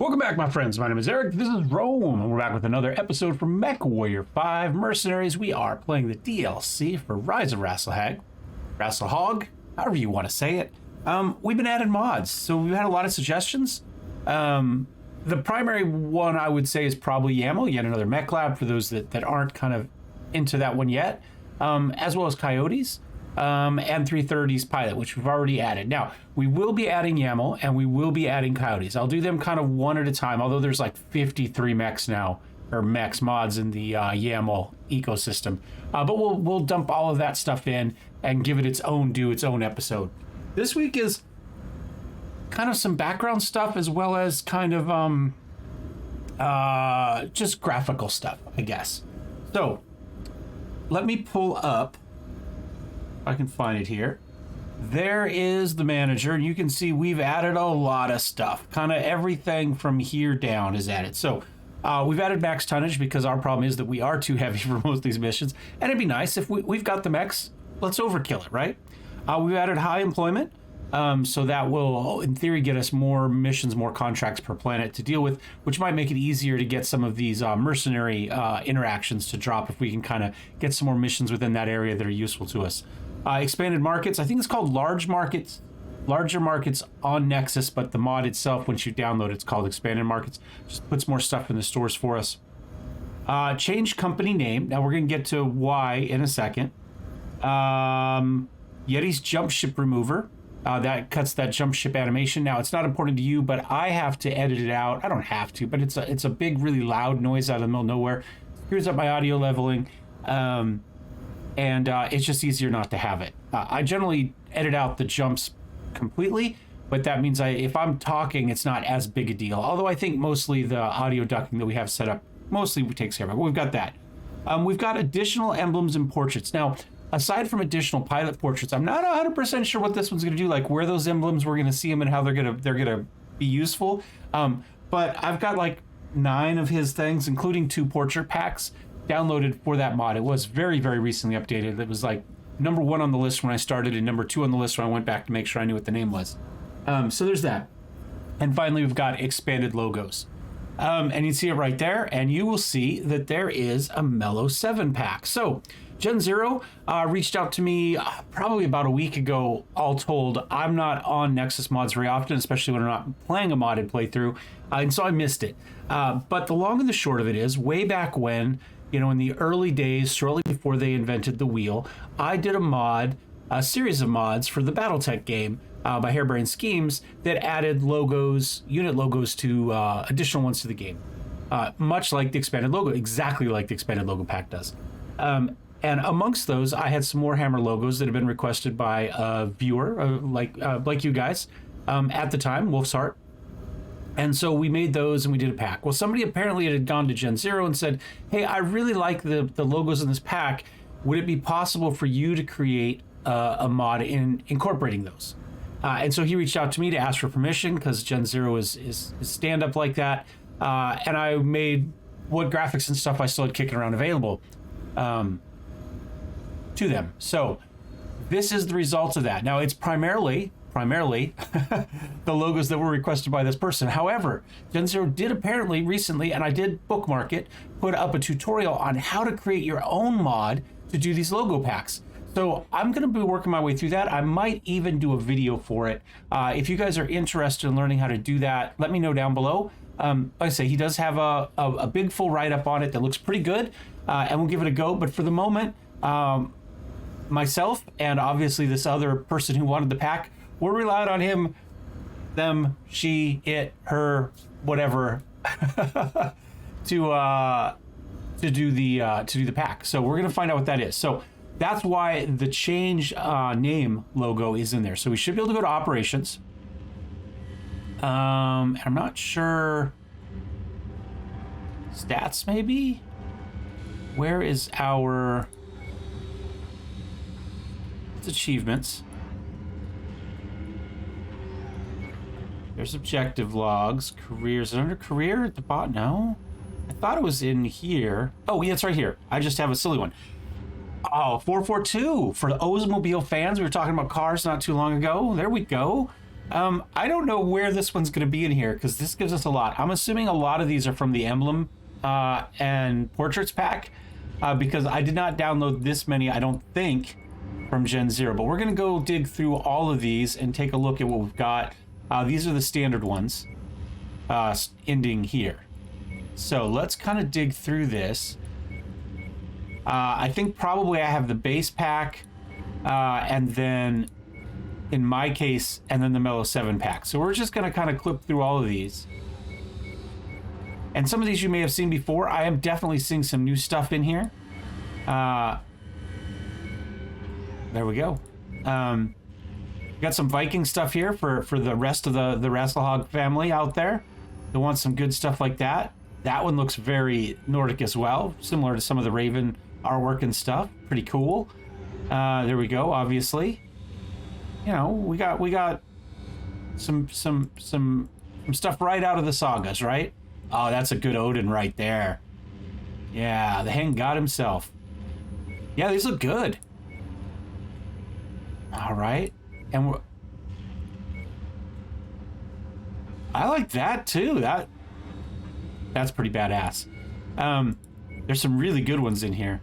Welcome back, my friends. My name is Eric. This is Rome, and we're back with another episode from Mech5 Mercenaries. We are playing the DLC for Rise of RASALHAGUE, however you want to say it. We've been adding mods, so we've had a lot of suggestions. The primary one I would say is probably YAML, yet another mech lab for those that aren't kind of into that one yet, as well as Coyotes. And 330's Pilot, which we've already added. Now, we will be adding YAML and we will be adding Coyotes. I'll do them kind of one at a time, although there's like 53 mechs now, or mechs mods in the YAML ecosystem. But we'll dump all of that stuff in and give it its own episode. This week is kind of some background stuff as well as kind of just graphical stuff, I guess. So, let me pull up. I can find it here. There is the manager, and you can see we've added a lot of stuff. Kind of everything from here down is added. So we've added max tonnage because our problem is that we are too heavy for most of these missions. And it'd be nice if we've got the mechs, let's overkill it, right? We've added high employment, so that will, in theory, get us more missions, more contracts per planet to deal with, which might make it easier to get some of these mercenary interactions to drop if we can kind of get some more missions within that area that are useful to us. Expanded markets, I think it's called larger markets on Nexus, but the mod itself, once you download it, it's called expanded markets. Just puts more stuff in the stores for us. Change company name. Now we're going to get to why in a second. Yeti's jump ship remover. That cuts that jump ship animation. Now it's not important to you, but I have to edit it out. I don't have to, but it's a big, really loud noise out of the middle of nowhere. Screws up my audio leveling. And it's just easier not to have it. I generally edit out the jumps completely, but that means if I'm talking, it's not as big a deal. Although I think mostly the audio ducking that we have set up mostly takes care of it. We've got that. We've got additional emblems and portraits. Now, aside from additional pilot portraits, I'm not 100% sure what this one's going to do, like where those emblems, we're going to see them and how they're going to be useful. But I've got like 9 of his things, including 2 portrait packs, downloaded for that mod. It was very, very recently updated. It was like number 1 on the list when I started and number 2 on the list when I went back to make sure I knew what the name was. So there's that. And finally, we've got expanded logos. And you see it right there, and you will see that there is a MellowSeven pack. So Gen Zero reached out to me probably about a week ago, all told. I'm not on Nexus mods very often, especially when I'm not playing a modded playthrough, and so I missed it. But the long and the short of it is, way back when, in the early days, shortly before they invented the wheel, I did a series of mods for the Battletech game by Harebrained Schemes that added logos, unit logos to additional ones to the game. Much like the expanded logo, exactly like the expanded logo pack does. And amongst those, I had some Warhammer logos that had been requested by a viewer, like you guys, at the time, Wolf's Heart. And so we made those and we did a pack. Well, somebody apparently had gone to Gen Zero and said, hey, I really like the logos in this pack. Would it be possible for you to create a mod in incorporating those? And so he reached out to me to ask for permission because Gen Zero is stand-up like that. And I made what graphics and stuff I still had kicking around available to them. So this is the result of that. Now, it's primarily the logos that were requested by this person. However, Gen Zero did apparently recently, and I did bookmark it, put up a tutorial on how to create your own mod to do these logo packs. So I'm going to be working my way through that. I might even do a video for it. If you guys are interested in learning how to do that, let me know down below. Like I say, he does have a big full write-up on it that looks pretty good, and we'll give it a go. But for the moment, myself and obviously this other person who wanted the pack, we're relying on him, them, she, it, her, whatever, to do the pack. So we're gonna find out what that is. So that's why the change name logo is in there. So we should be able to go to operations. I'm not sure. Stats maybe. Where is our? It's achievements. There's objective logs, careers. Is it under career at the bottom? No, I thought it was in here. Oh, yeah, it's right here. I just have a silly one. Oh, 442 for the Oldsmobile fans. We were talking about cars not too long ago. There we go. I don't know where this one's going to be in here because this gives us a lot. I'm assuming a lot of these are from the emblem and portraits pack because I did not download this many, I don't think, from Gen 0. But we're going to go dig through all of these and take a look at what we've got. These are the standard ones ending here. So let's kind of dig through this. I think probably I have the base pack and then, in my case, and then the MellowSeven pack. So we're just going to kind of clip through all of these. And some of these you may have seen before. I am definitely seeing some new stuff in here. There we go. Got some Viking stuff here for the rest of the RASALHAGUE family out there that want some good stuff like that. That one looks very Nordic as well, similar to some of the Raven artwork and stuff. Pretty cool. There we go, obviously. You know, we got some stuff right out of the sagas, right? Oh, that's a good Odin right there. Yeah, the hang god himself. Yeah, these look good. All right. And I like that too. That's pretty badass. There's some really good ones in here.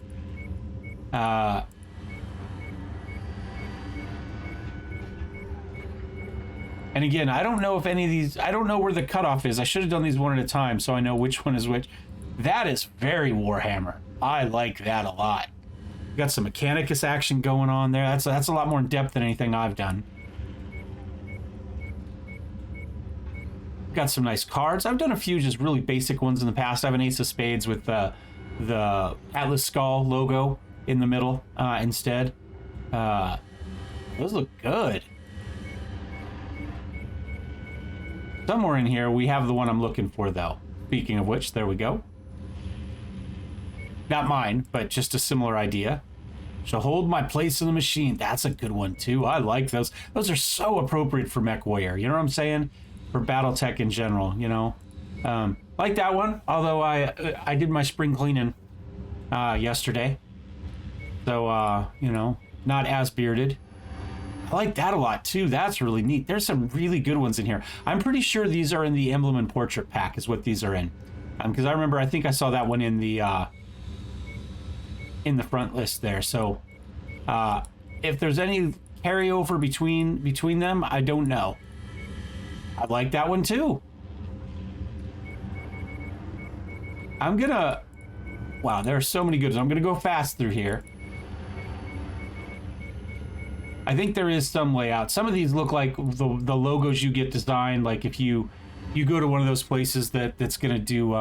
And again, I don't know if any of these, I don't know where the cutoff is. I should have done these one at a time so I know which one is which. That is very Warhammer. I like that a lot. Got some Mechanicus action going on there. That's a lot more in depth than anything I've done. Got some nice cards. I've done a few just really basic ones in the past. I have an Ace of Spades with the Atlas Skull logo in the middle instead. Those look good. Somewhere in here, we have the one I'm looking for, though. Speaking of which, there we go. Not mine, but just a similar idea. Shall hold my place in the machine. That's a good one, too. I like those. Those are so appropriate for Mech Warrior. You know what I'm saying? For Battletech in general, you know? Like that one, although I did my spring cleaning yesterday. So, you know, not as bearded. I like that a lot too. That's really neat. There's some really good ones in here. I'm pretty sure these are in the Emblem and Portrait pack is what these are in. Because I remember, I think I saw that one in the front list there. So if there's any carryover between them, I don't know. I like that one too. I'm gonna, wow, there are so many good ones. I'm gonna go fast through here. I think there is some layout. Some of these look like the logos you get designed, like if you go to one of those places that's gonna do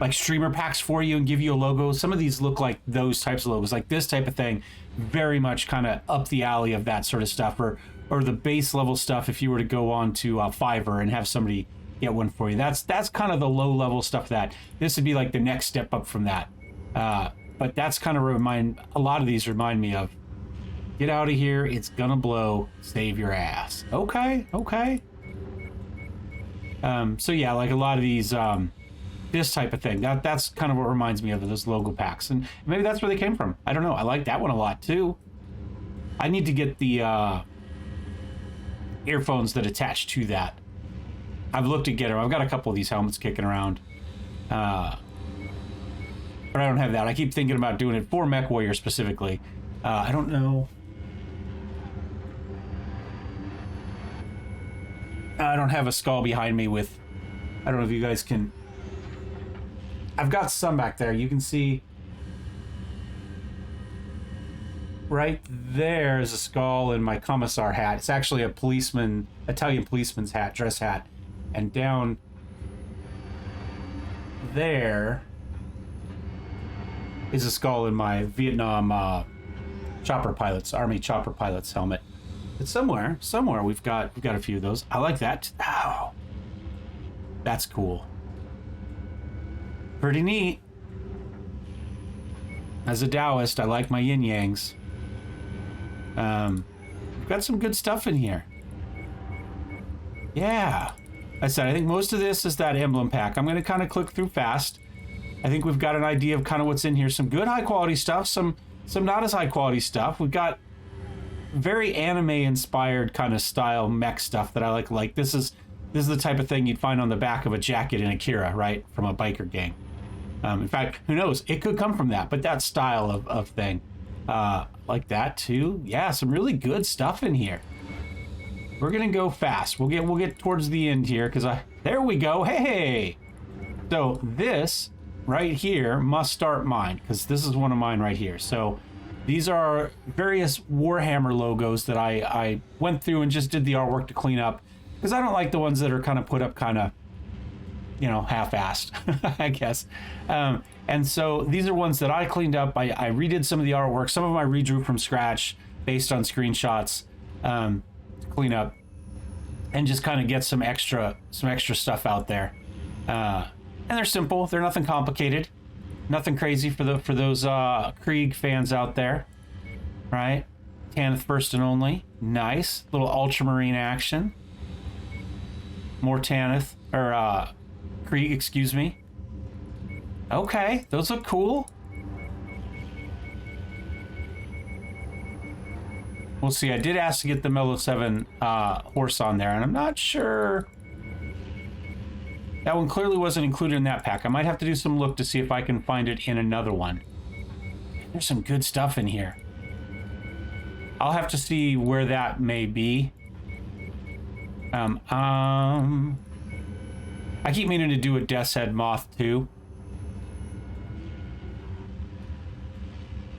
like streamer packs for you and give you a logo. Some of these look like those types of logos, like this type of thing, very much kind of up the alley of that sort of stuff, or the base level stuff if you were to go on to Fiverr and have somebody get one for you. That's kind of the low level stuff. That this would be like the next step up from that. But that's kind of a lot of these remind me of, get out of here, it's gonna blow, save your ass. Okay. So yeah, like a lot of these, this type of thing, that's kind of what reminds me of those logo packs. And maybe that's where they came from. I don't know. I like that one a lot too. I need to get the earphones that attach to that. I've looked to get them. I've got a couple of these helmets kicking around. But I don't have that. I keep thinking about doing it for Mech Warrior specifically. I don't know. I don't have a skull behind me with, I don't know if you guys can, I've got some back there. You can see right there is a skull in my commissar hat. It's actually a policeman, Italian policeman's hat, dress hat. And down there is a skull in my Vietnam chopper pilots, Army chopper pilots helmet. It's somewhere we've got a few of those. I like that. Oh, that's cool. Pretty neat. As a Taoist, I like my yin yangs. We've got some good stuff in here. Yeah. I said, I think most of this is that emblem pack. I'm going to kind of click through fast. I think we've got an idea of kind of what's in here. Some good high quality stuff, some not as high quality stuff. We've got very anime inspired kind of style mech stuff that I like. Like this is the type of thing you'd find on the back of a jacket in Akira, right? From a biker gang. In fact, who knows? It could come from that, but that style of thing. Like that too. Yeah, some really good stuff in here. We're gonna go fast. We'll get towards the end here because there we go. Hey. So this right here must start mine because this is one of mine right here. So these are various Warhammer logos that I went through and just did the artwork to clean up because I don't like the ones that are kind of put up kind of, you know, half-assed, I guess. And so these are ones that I cleaned up. I redid some of the artwork. Some of them I redrew from scratch based on screenshots to clean up and just kind of get some extra stuff out there. And they're simple. They're nothing complicated. Nothing crazy for those Krieg fans out there, right? Tanith first and only. Nice. Little Ultramarine action. More Tanith, or Krieg, excuse me. Okay, those look cool. We'll see. I did ask to get the MellowSeven horse on there, and I'm not sure. That one clearly wasn't included in that pack. I might have to do some look to see if I can find it in another one. There's some good stuff in here. I'll have to see where that may be. I keep meaning to do a Death's Head Moth too.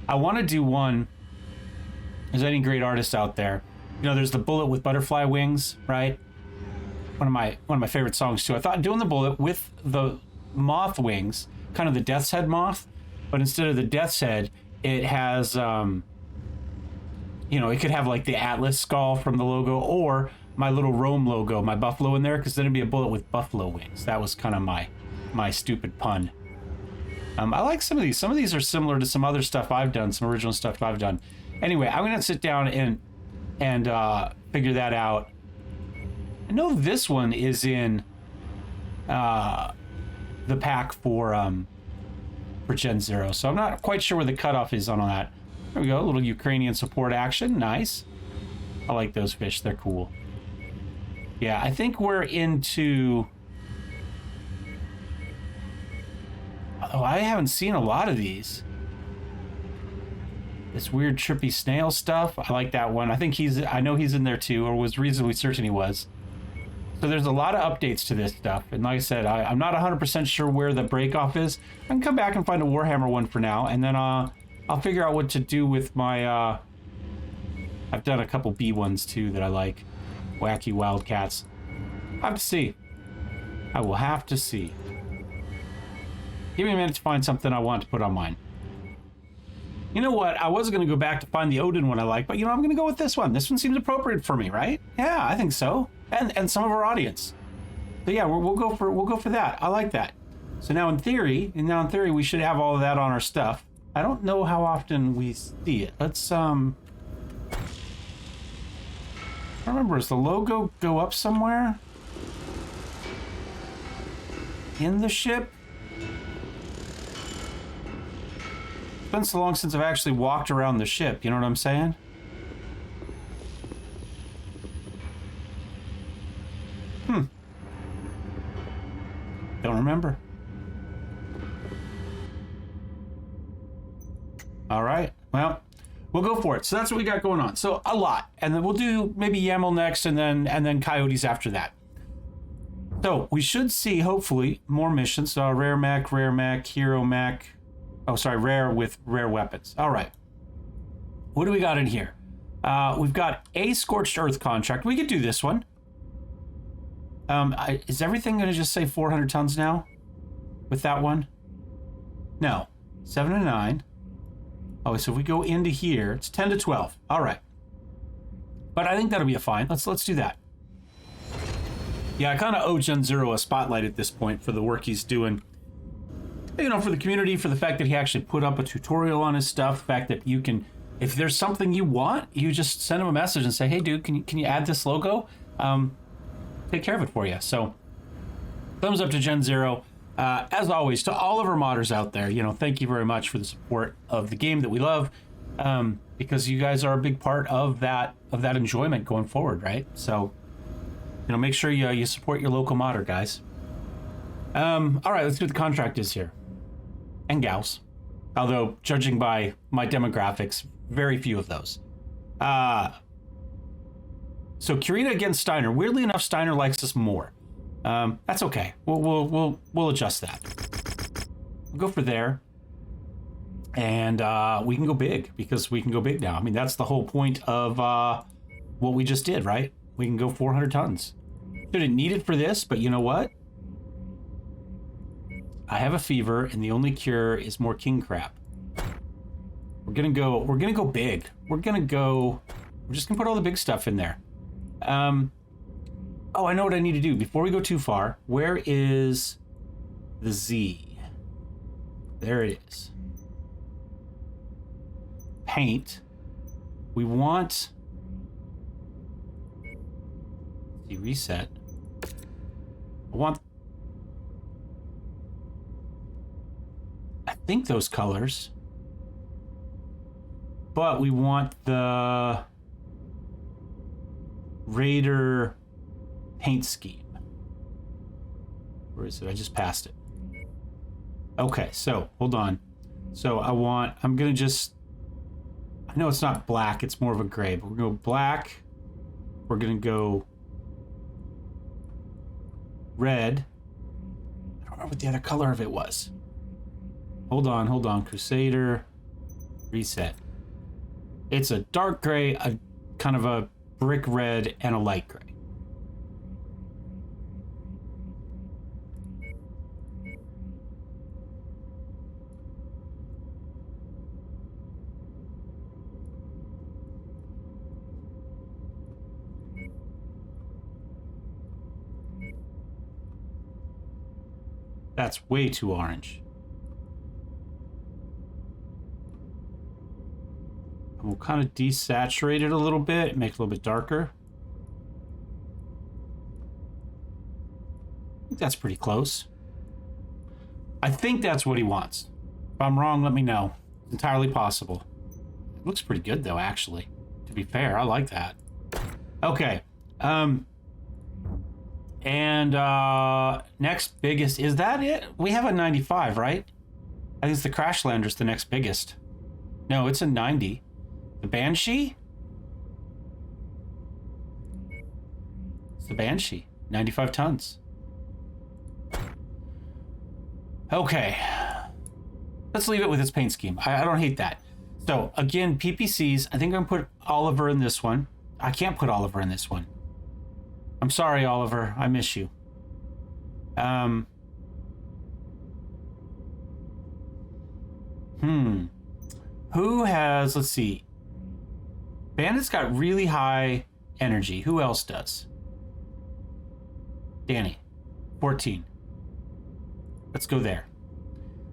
I want to do one. There's any great artists out there. You know, there's the Bullet with butterfly wings, right? One of my favorite songs too. I thought doing the Bullet with the moth wings, kind of the Death's Head moth, but instead of the Death's Head, it has, you know, it could have like the Atlas skull from the logo or my little Rome logo, my buffalo in there, because then it'd be a bullet with buffalo wings. That was kind of my stupid pun. I like some of these. Some of these are similar to some other stuff I've done, some original stuff I've done. Anyway, I'm gonna sit down and figure that out. I know this one is in the pack for Gen 0, so I'm not quite sure where the cutoff is on all that. There we go, a little Ukrainian support action, nice. I like those fish, they're cool. Yeah, I think we're into... Oh, I haven't seen a lot of these. This weird trippy snail stuff, I like that one. I know he's in there too, or was reasonably certain he was. So there's a lot of updates to this stuff. And like I said, I'm not 100% sure where the breakoff is. I can come back and find a Warhammer one for now. And then I'll figure out what to do with my... I've done a couple B ones too that I like. Wacky Wildcats. I have to see. I will have to see. Give me a minute to find something I want to put on mine. You know what? I was going to go back to find the Odin one I like, but you know, I'm going to go with this one. This one seems appropriate for me, right? Yeah, I think so. And some of our audience. So yeah, we'll go for that. I like that. So now in theory, we should have all of that on our stuff. I don't know how often we see it. Let's I don't remember, does the logo go up somewhere? In the ship? It's been so long since I've actually walked around the ship, you know what I'm saying? Don't remember. All right, well, we'll go for it. So that's what we got going on. So a lot, and then we'll do maybe YAML next, and then Coyotes after that. So we should see hopefully more missions. So rare mech, hero mech. Oh, sorry, rare with rare weapons. All right. What do we got in here? We've got a Scorched Earth contract. We could do this one. Is everything going to just say 400 tons now? With that one? No. 7 to 9. Oh, so if we go into here, it's 10 to 12. All right. But I think that'll be a fine. Let's do that. Yeah, I kind of owe Gen 0 a spotlight at this point for the work he's doing. You know, for the community, for the fact that he actually put up a tutorial on his stuff, the fact that you can, if there's something you want, you just send him a message and say, hey, dude, can you add this logo? Take care of it for you. So thumbs up to Gen 0. As always, to all of our modders out there, you know, thank you very much for the support of the game that we love. because you guys are a big part of that enjoyment going forward, right? So, you know, make sure you support your local modder, guys. All right, let's see what the contract is here. And gals. Although, judging by my demographics, very few of those. So Kurita against Steiner. Weirdly enough, Steiner likes us more. That's okay. We'll adjust that. We'll go for there. And we can go big, because we can go big now. I mean, that's the whole point of what we just did, right? We can go 400 tons. Didn't need it for this, but you know what? I have a fever, and the only cure is more king crap. We're gonna go big. We're just gonna put all the big stuff in there. Oh, I know what I need to do. Before we go too far, where is the Z? There it is. Paint. We want... See, reset. I want... I think those colors. But we want the Raider paint scheme. Where is it? I just passed it. Okay, so hold on. So I'm gonna just, I know it's not black, it's more of a gray, but we're gonna go black. We're gonna go red. I don't remember what the other color of it was. Hold on, Crusader, reset. It's a dark gray, a kind of a brick red, and a light gray. That's way too orange. And we'll kind of desaturate it a little bit, make it a little bit darker. I think that's pretty close. I think that's what he wants. If I'm wrong, let me know. It's entirely possible. It looks pretty good though, actually. To be fair, I like that. Okay. Next biggest, is that it? We have a 95, right? I think it's the Crashlander's the next biggest. No, it's a 90. The Banshee? It's the Banshee. 95 tons. Okay. Let's leave it with its paint scheme. I don't hate that. So, again, PPCs. I think I'm going to put Oliver in this one. I can't put Oliver in this one. I'm sorry, Oliver. I miss you. Who has... Let's see. Bandit's got really high energy. Who else does? Danny. 14. Let's go there.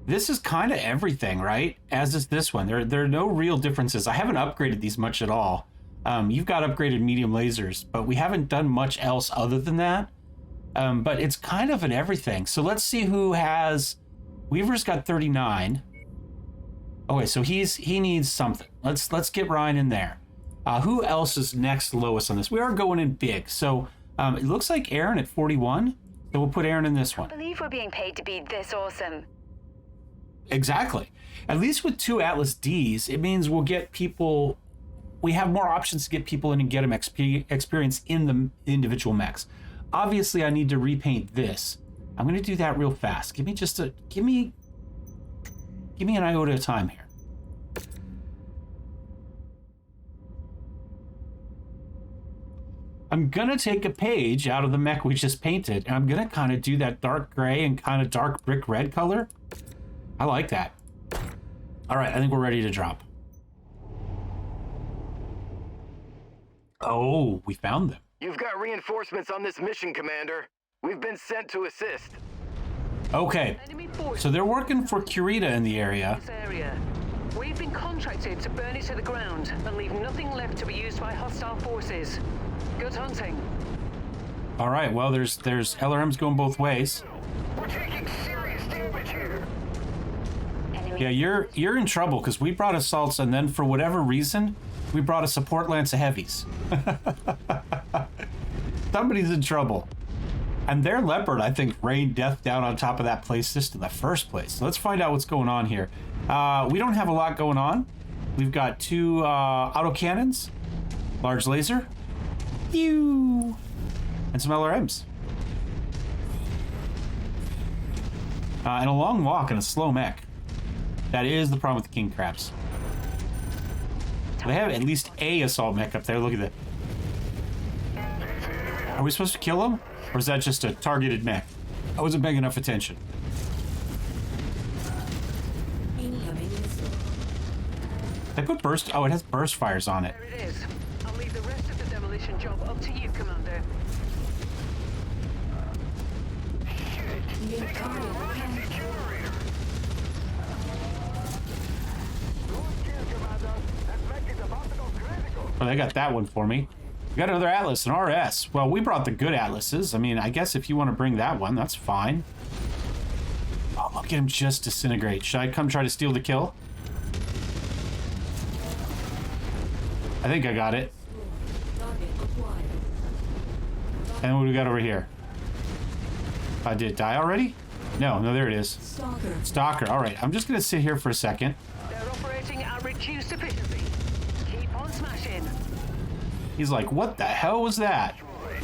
This is kind of everything, right? As is this one. There are no real differences. I haven't upgraded these much at all. You've got upgraded medium lasers, but we haven't done much else other than that. But it's kind of an everything. So let's see who has... Weaver's got 39. Okay, so he needs something. Let's get Ryan in there. Who else is next lowest on this? We are going in big. So it looks like Erin at 41. So we'll put Erin in this one. I believe we're being paid to be this awesome. Exactly. At least with 2 Atlas Ds, it means we'll get people... We have more options to get people in and get them experience in the individual mechs. Obviously, I need to repaint this. I'm going to do that real fast. Give me an iota of time here. I'm going to take a page out of the mech we just painted, and I'm going to kind of do that dark gray and kind of dark brick red color. I like that. All right, I think we're ready to drop. Oh, we found them. You've got reinforcements on this mission, Commander. We've been sent to assist. Okay, so they're working for Kurita in the area. We've been contracted to burn it to the ground and leave nothing left to be used by hostile forces. Good hunting. All right, well, there's LRMs going both ways. We're taking serious damage here. Enemy me. Yeah, you're in trouble because we brought assaults and then for whatever reason, we brought a support lance of heavies. Somebody's in trouble. And their leopard, I think, rained death down on top of that place just in the first place. So let's find out what's going on here. We don't have a lot going on. We've got 2 autocannons, large laser, pew, and some LRMs. And a long walk and a slow mech. That is the problem with the king crabs. They have at least a assault mech up there. Look at that. Are we supposed to kill him? Or is that just a targeted mech? I wasn't paying enough attention. They put burst... Oh, it has burst fires on it. There it is. I'll leave the rest of the demolition job up to you, Commander. Oh, they got that one for me. We got another Atlas, an RS. Well, we brought the good Atlases. I mean, I guess if you want to bring that one, that's fine. Oh, look at him just disintegrate. Should I come try to steal the kill? I think I got it. And what do we got over here? Did it die already? No, there it is. Stalker. All right, I'm just going to sit here for a second. They're operating at reduced efficiency. Keep on smashing. He's like, what the hell was that?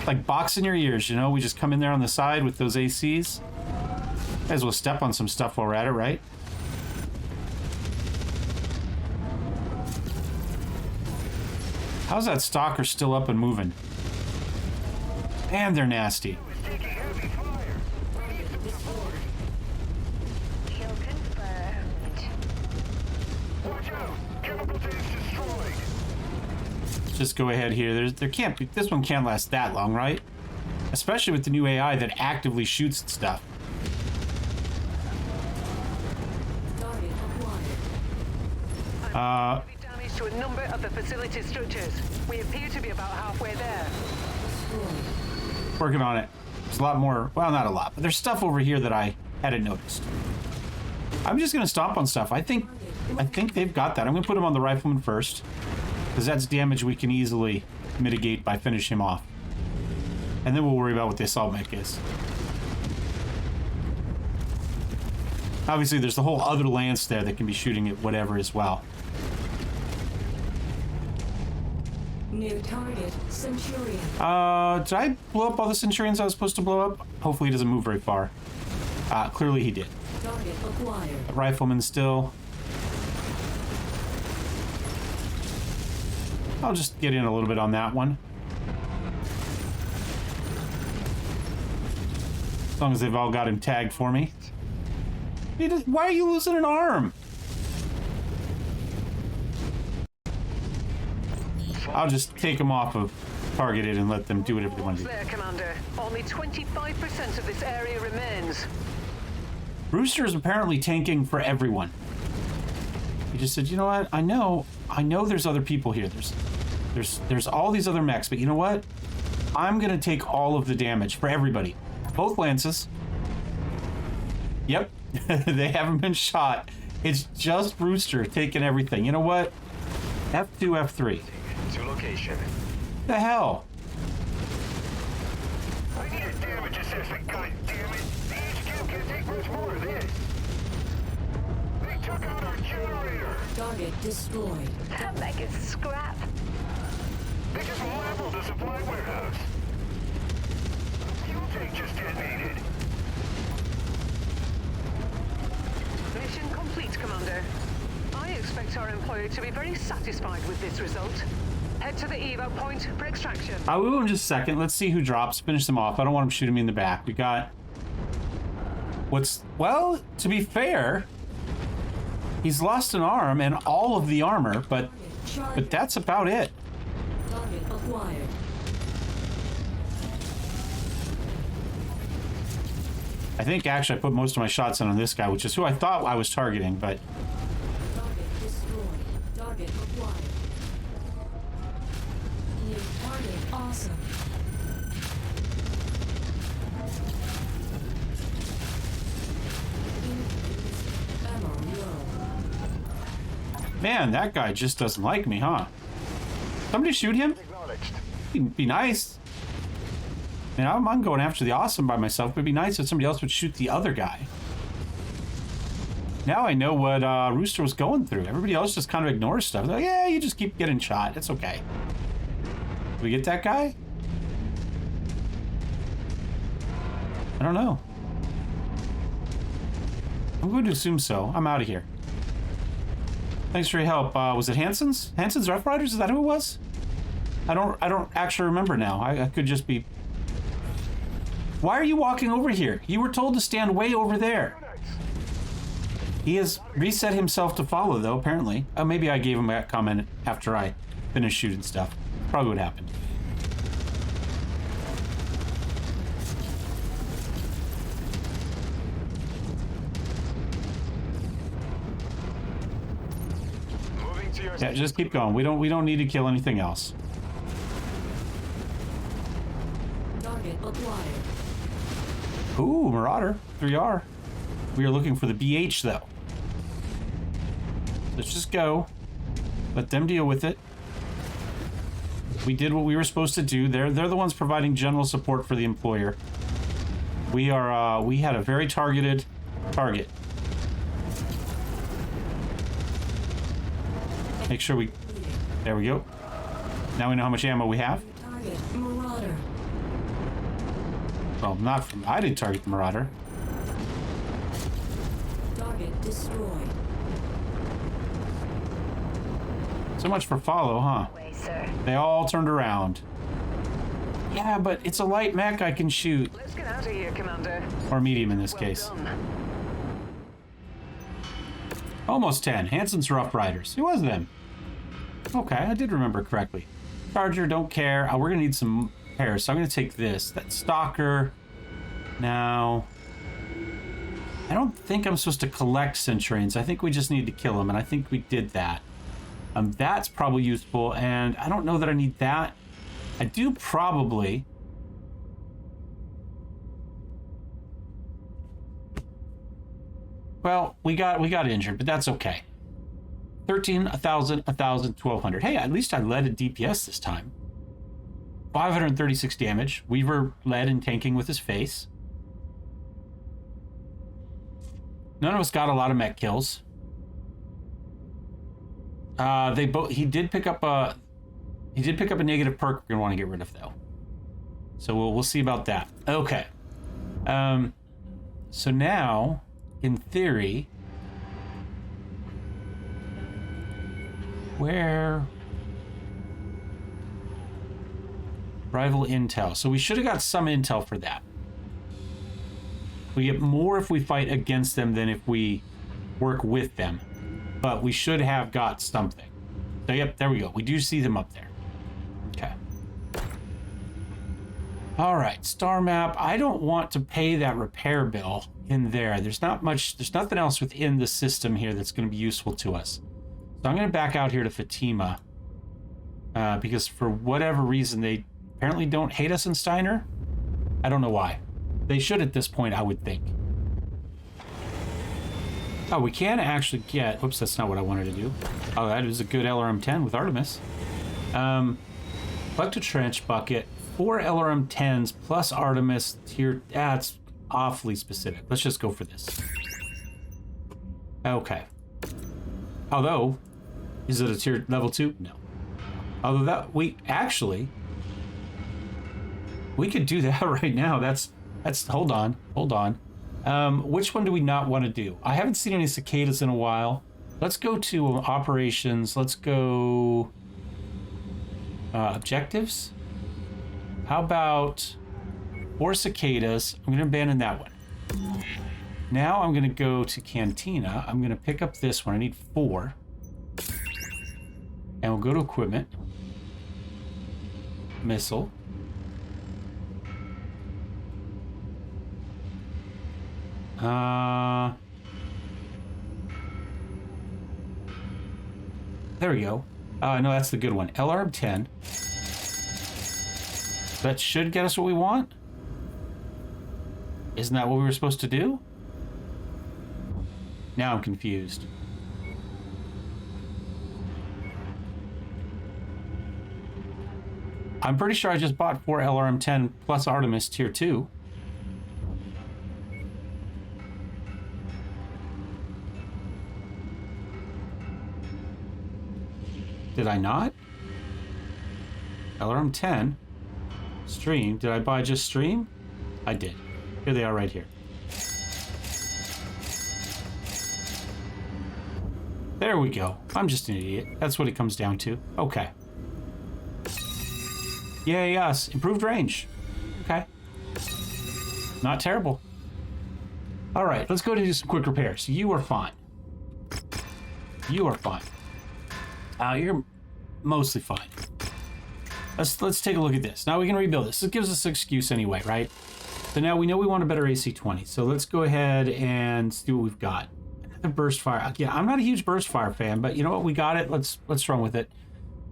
Like boxing your ears, you know? We just come in there on the side with those ACs. Might as well step on some stuff while we're at it, right? How's that stalker still up and moving? And they're nasty. Kill confirmed. Watch out! Catapult is destroyed! Just go ahead here. There can't be... This one can't last that long, right? Especially with the new AI that actively shoots at stuff. Damage to a number of the facility structures. We appear to be about halfway there. Working on it. There's a lot more... Well, not a lot, but there's stuff over here that I hadn't noticed. I'm just going to stomp on stuff. I think they've got that. I'm going to put him on the rifleman first. Because that's damage we can easily mitigate by finishing him off. And then we'll worry about what the assault mech is. Obviously, there's the whole other lance there that can be shooting at whatever as well. New target, Centurion. Did I blow up all the Centurions I was supposed to blow up? Hopefully he doesn't move very far. Clearly he did. Target acquired. Rifleman still. I'll just get in a little bit on that one. As long as they've all got him tagged for me. Why are you losing an arm? I'll just take them off of targeted and let them do whatever they want to do. There, Commander. Only 25% of this area remains. Rooster is apparently tanking for everyone. He just said, you know what? I know there's other people here. There's all these other mechs, but you know what? I'm gonna take all of the damage for everybody. Both lances. Yep. They haven't been shot. It's just Rooster taking everything. You know what? F2, F3. To location. The hell? I need a damage assessment, goddammit! The HQ can't take much more of this! They took out our generator! Target destroyed. That mech is scrap. They just leveled the supply warehouse! The fuel tank just detonated! Mission complete, Commander. I expect our employer to be very satisfied with this result. Head to the evo point for extraction. I will in just a second. Let's see who drops. Finish them off. I don't want them shooting me in the back. We got... Well, to be fair, he's lost an arm and all of the armor, but that's about it. Target acquired. I think actually I put most of my shots in on this guy, which is who I thought I was targeting, but... Target destroyed. Target acquired. New target awesome. Ammo low. Man, that guy just doesn't like me, huh? Somebody shoot him? Acknowledged. Be nice. And I'm going after the awesome by myself, but it'd be nice if somebody else would shoot the other guy. Now I know what Rooster was going through. Everybody else just kind of ignores stuff. They're like, yeah, you just keep getting shot. It's okay. Did we get that guy? I don't know. I'm going to assume so. I'm out of here. Thanks for your help. Was it Hansen's? Hansen's Rough Riders? Is that who it was? I don't actually remember now. I could just be... Why are you walking over here? You were told to stand way over there. He has reset himself to follow, though, apparently. Maybe I gave him that comment after I finished shooting stuff. Probably what happened. Moving to your Yeah, just keep going. We don't need to kill anything else. Target acquired. Ooh, Marauder 3R. We are looking for the BH, though. Let's just go. Let them deal with it. We did what we were supposed to do. They're the ones providing general support for the employer. We are we had a very targeted target. Make sure we... There we go. Now we know how much ammo we have. Target Marauder. Well, not from... I didn't target the Marauder. Target destroyed. So much for follow, huh? Way, sir. They all turned around. Yeah, but it's a light mech I can shoot. Let's get out of here, Commander. Or medium in this case. Done. Almost 10. Hansen's Rough Riders. It was them. Okay, I did remember correctly. Charger, don't care. We're going to need some pairs, so I'm going to take this. That Stalker. Now... I don't think I'm supposed to collect Centurions. I think we just need to kill them, and I think we did that. That's probably useful, and I don't know that I need that. I do probably... Well, we got injured, but that's okay. 13, 1,000, 1,000, 1,200. Hey, at least I led at DPS this time. 536 damage. Weaver led in tanking with his face. None of us got a lot of mech kills. He did pick up a negative perk we're gonna want to get rid of, though. So we'll see about that. Okay. So now, in theory, where rival intel. So we should have got some intel for that. We get more if we fight against them than if we work with them. But we should have got something. So yep, there we go. We do see them up there. Okay. All right, star map. I don't want to pay that repair bill in there. There's nothing else within the system here that's going to be useful to us. So I'm going to back out here to Fatima. Because for whatever reason, they apparently don't hate us in Steiner. I don't know why. They should at this point, I would think. Oh, we can actually get... Oops, that's not what I wanted to do. Oh, that is a good LRM-10 with Artemis. Collect a trench bucket. 4 LRM-10s plus Artemis tier... That's awfully specific. Let's just go for this. Okay. Although, is it a tier level 2? No. Although that... We could do that right now. That's... Hold on. Which one do we not want to do? I haven't seen any cicadas in a while. Let's go to operations. Let's go objectives. How about 4 cicadas? I'm going to abandon that one. Now I'm going to go to Cantina. I'm going to pick up this one. I need 4. And we'll go to equipment. Missile. There we go. No, that's the good one. LRM-10. That should get us what we want. Isn't that what we were supposed to do? Now I'm confused. I'm pretty sure I just bought 4 LRM-10 plus Artemis tier 2. Did I not? LRM-10. Stream. Did I buy just stream? I did. Here they are right here. There we go. I'm just an idiot. That's what it comes down to. Okay. Yay, us. Improved range. Okay. Not terrible. All right, let's go to do some quick repairs. You are fine. You are fine. You're mostly fine. Let's take a look at this. Now we can rebuild this. This gives us an excuse anyway, right? So now we know we want a better AC-20. So let's go ahead and see what we've got. Another burst fire. Yeah, I'm not a huge burst fire fan, but you know what? We got it. Let's run with it.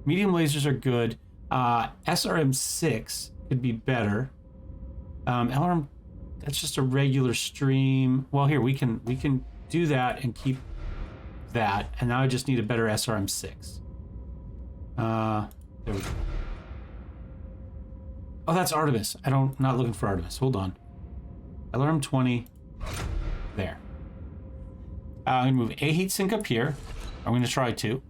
Medium lasers are good. SRM-6 could be better. LRM, that's just a regular stream. Well, here we can do that and keep that. And now I just need a better SRM-6. There we go. Oh, that's Artemis. Not looking for Artemis. Hold on. LRM-20. There. I'm going to move a heatsink up here. I'm going to try to.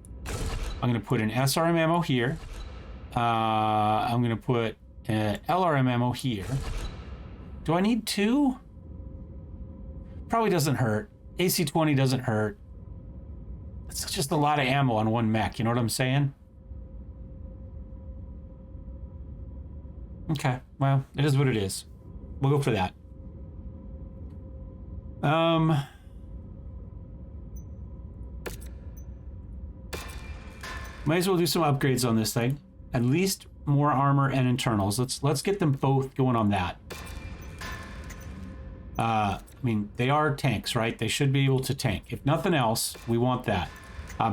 I'm going to put an SRM ammo here. I'm going to put an LRM ammo here. Do I need 2? Probably doesn't hurt. AC-20 doesn't hurt. It's just a lot of ammo on one mech. You know what I'm saying? Okay, well, it is what it is. We'll go for that. Might as well do some upgrades on this thing. At least more armor and internals. Let's get them both going on that. I mean, they are tanks, right? They should be able to tank. If nothing else, we want that.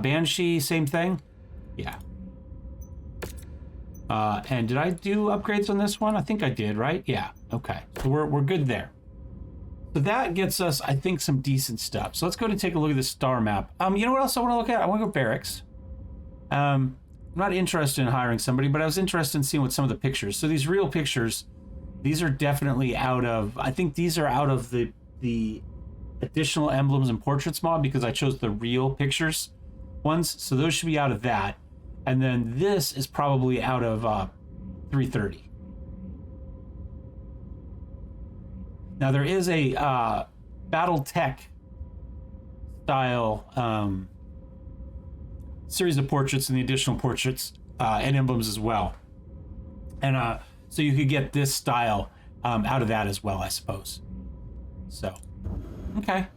Banshee, same thing? Yeah. And did I do upgrades on this one? I think I did, right? Yeah. Okay. So we're good there. So that gets us, I think, some decent stuff. So let's go and take a look at this star map. You know what else I want to look at? I want to go barracks. I'm not interested in hiring somebody, but I was interested in seeing what some of the pictures. So these real pictures, these are definitely out of, I think these are out of the additional emblems and portraits mod because I chose the real pictures ones. So those should be out of that. And then this is probably out of 330. Now there is a BattleTech style series of portraits and the additional portraits and emblems as well. And so you could get this style out of that as well, I suppose. So, okay.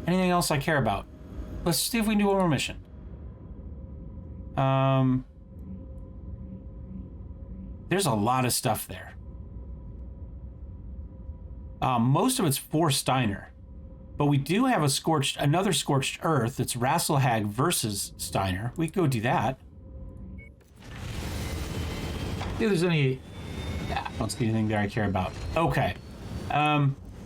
Anything else I care about? Let's see if we can do one more mission. There's a lot of stuff there. Most of it's for Steiner, but we do have another scorched earth. That's RASALHAGUE versus Steiner. We can go do that. See if there's any. Yeah, I don't see anything there I care about. Okay.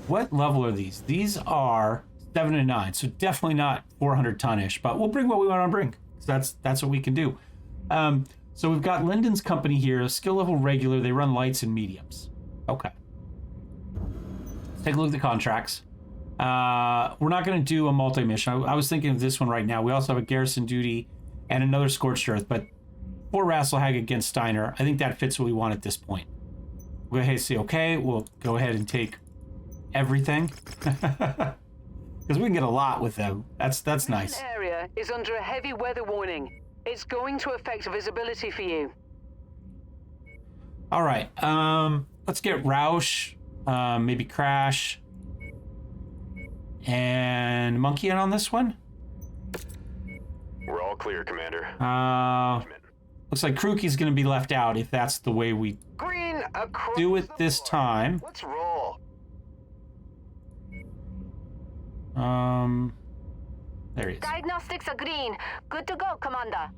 What level are these? These are 7 and 9, so definitely not 400 ton-ish. But we'll bring what we want to bring. So that's what we can do. So we've got Linden's company here, skill level regular. They run lights and mediums. Okay. Let's take a look at the contracts. We're not going to do a multi-mission. I was thinking of this one right now. We also have a garrison duty and another scorched earth, but for RASALHAGUE against Steiner, I think that fits what we want at this point. We'll go ahead and say, okay, we'll go ahead and take everything. Because we can get a lot with them. That's nice. This area is under a heavy weather warning. It's going to affect visibility for you. All right. Let's get Roush, maybe Crash, and Monkey in on this one. We're all clear, Commander. Looks like Kruchy's going to be left out if that's the way we Green across do it the this board. time. Let's roll. There he is. Diagnostics are green. Good to go, Commander.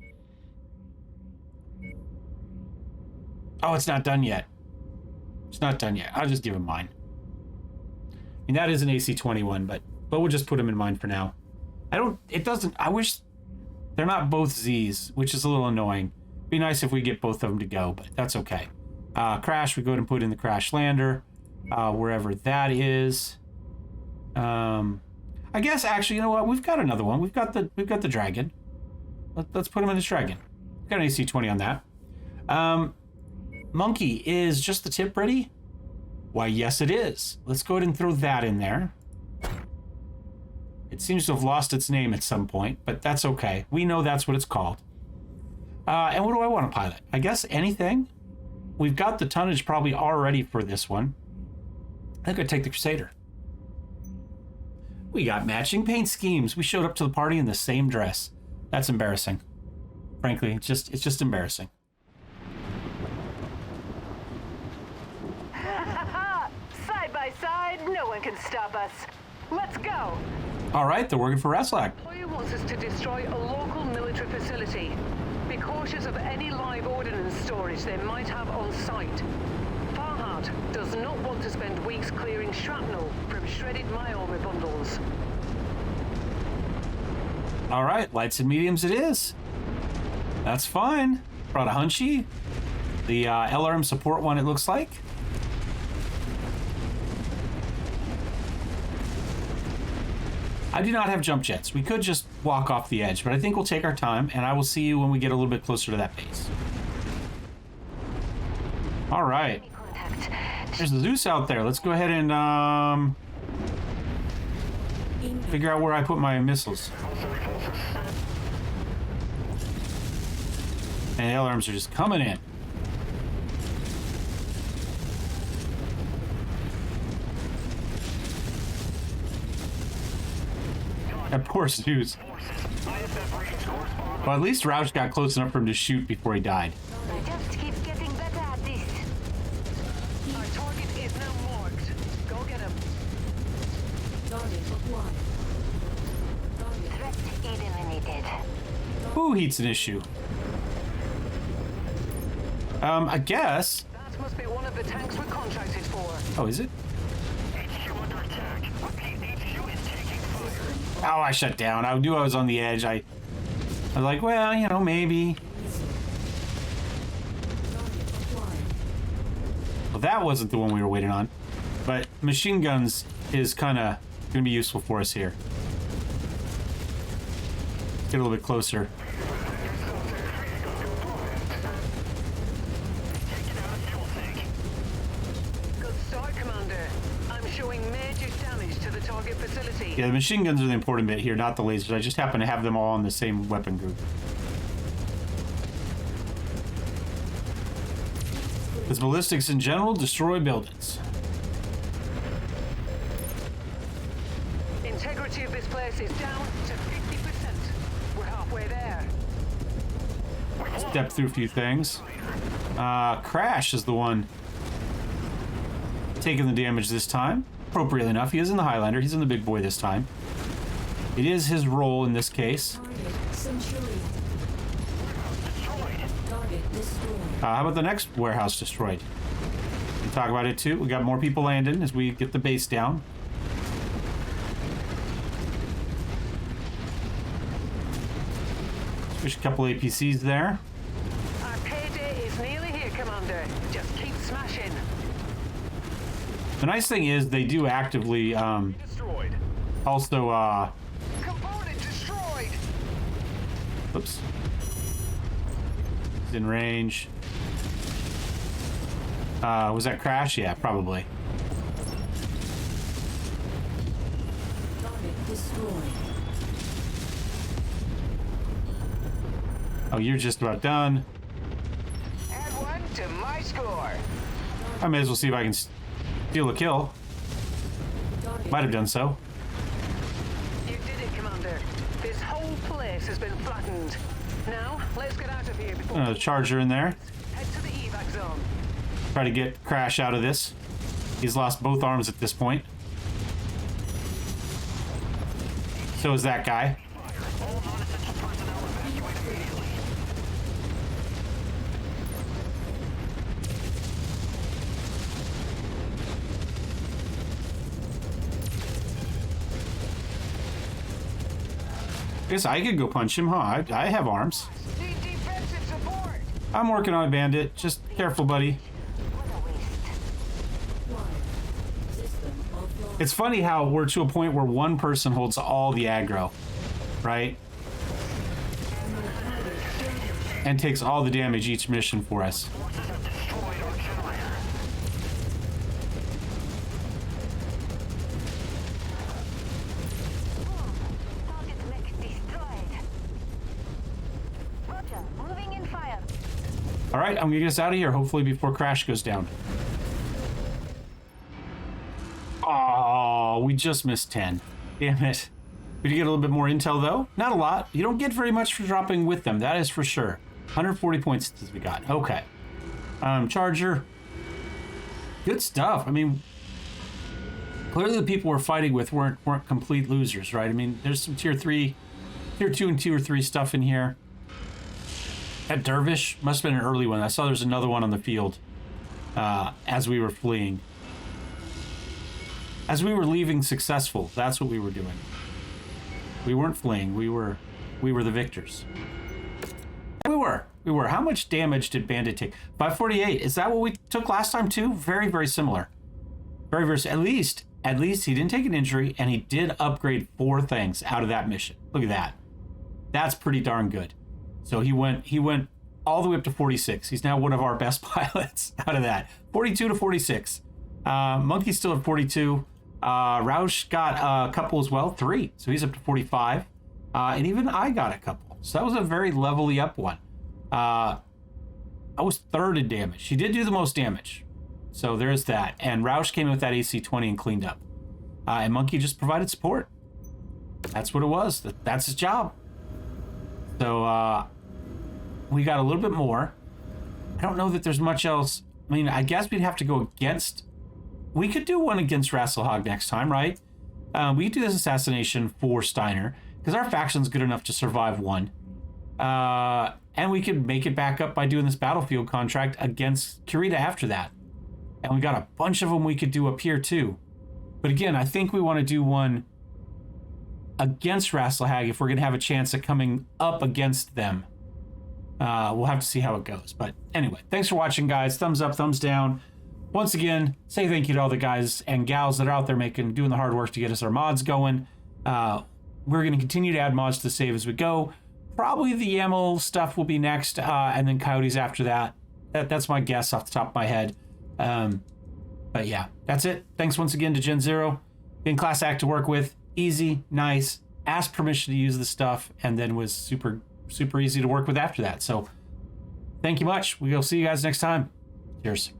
Oh, it's not done yet. It's not done yet. I'll just give him mine. I mean, that is an AC-21, but we'll just put him in mine for now. I wish they're not both Zs, which is a little annoying. Be nice if we get both of them to go, but that's okay. Crash, we go ahead and put in the crash lander, wherever that is. I guess actually, you know what? We've got another one. We've got the dragon. Let's put him in this dragon. We've got an AC-20 on that. Monkey, is just the tip ready? Why, yes, it is. Let's go ahead and throw that in there. It seems to have lost its name at some point, but that's okay. We know that's what it's called. And what do I want to pilot? I guess anything. We've got the tonnage probably already for this one. I think I'd take the Crusader. We got matching paint schemes. We showed up to the party in the same dress. That's embarrassing. Frankly, it's just embarrassing. Side by side, no one can stop us. Let's go. All right, they're working for RASALHAGUE. Employer wants us to destroy a local military facility. Be cautious of any live ordnance storage they might have on site. Farhad does not want to spend weeks clearing shrapnel from shredded my armor bundles. All right, lights and mediums it is. That's fine. Brought a Hunchy. The LRM support one, it looks like. I do not have jump jets. We could just walk off the edge, but I think we'll take our time, and I will see you when we get a little bit closer to that base. All right. There's the Zeus out there. Let's go ahead and figure out where I put my missiles. And the alarms are just coming in. That poor Zeus. Well, at least Roush got close enough for him to shoot before he died. I just keep getting better at this. Our target is now marked. Go get him. Target acquired. Threat eliminated. Ooh, heat's an issue. I guess. That must be one of the tanks we're contracted for. Oh, is it? HQ under attack. Repeat, HQ is taking fire. Oh, I shut down. I knew I was on the edge. I was like, well, you know, maybe. Well, that wasn't the one we were waiting on. But machine guns is kind of going to be useful for us here. Get a little bit closer. Good start, Commander. I'm showing major damage to the target facility. Yeah, the machine guns are the important bit here, not the lasers. I just happen to have them all in the same weapon group. With ballistics in general, destroy buildings. Integrity of this place is down to 50%. We're halfway there. Step through a few things. Crash is the one taking the damage this time. Appropriately enough, he is in the Highlander. He's in the big boy this time. It is his role in this case. Target Centurion. Target destroyed. How about the next warehouse destroyed? We talk about it too. We got more people landing as we get the base down. There's a couple APCs there. Our payday is nearly here, Commander. Just keep smashing. The nice thing is they do actively Destroyed. also Component destroyed. oops. He's in range. Was that Crash? Yeah, probably. Target destroyed. Oh, you're just about done. Add one to my score. I may as well see if I can steal a kill. Target Might have done so. You did it, Commander. This whole place has been flattened. Now, let's get out of here before Another charger in there. head to the evac zone. Try to get Crash out of this. He's lost both arms at this point. So is that guy. I guess I could go punch him, huh? I have arms. Need defensive support. I'm working on it, Bandit. Just careful, buddy. It's funny how we're to a point where one person holds all the aggro, right? And takes all the damage each mission for us. Target mech destroyed. Roger, moving in fire. All right, I'm gonna get us out of here, hopefully before Crash goes down. Oh, we just missed 10. Damn it. We did get a little bit more intel, though. Not a lot. You don't get very much for dropping with them, that is for sure. 140 points we got. Okay. Charger. Good stuff. I mean, clearly the people we're fighting with weren't complete losers, right? I mean, there's some tier 2 and tier 3 stuff in here. That Dervish must have been an early one. I saw there's another one on the field as we were fleeing. As we were leaving successful, that's what we were doing. We weren't fleeing. We were the victors. We were. How much damage did Bandit take? 548. Is that what we took last time too? Very, very similar. Very, very. At least he didn't take an injury, and he did upgrade 4 things out of that mission. Look at that. That's pretty darn good. So he went all the way up to 46. He's now one of our best pilots out of that. 42 to 46. Monkey's still at 42. Roush got a couple as well, 3. So he's up to 45. And even I got a couple. So that was a very levelly up one. I was 3rd in damage. She did do the most damage. So there's that. And Roush came in with that AC-20 and cleaned up. And Monkey just provided support. That's what it was. That's his job. So we got a little bit more. I don't know that there's much else. I mean, I guess we'd have to go against... We could do one against RASALHAGUE next time, right? We could do this assassination for Steiner, because our faction's good enough to survive one. And we could make it back up by doing this battlefield contract against Kurita after that. And we got a bunch of them we could do up here too. But again, I think we want to do one against RASALHAGUE if we're going to have a chance at coming up against them. We'll have to see how it goes. But anyway, thanks for watching, guys. Thumbs up, thumbs down. Once again, say thank you to all the guys and gals that are out there doing the hard work to get us our mods going. We're going to continue to add mods to the save as we go. Probably the ammo stuff will be next, and then Coyotes after that. That's my guess off the top of my head. But yeah, that's it. Thanks once again to Gen Zero. In class act to work with. Easy, nice. Asked permission to use the stuff, and then was super, super easy to work with after that. So thank you much. We'll see you guys next time. Cheers.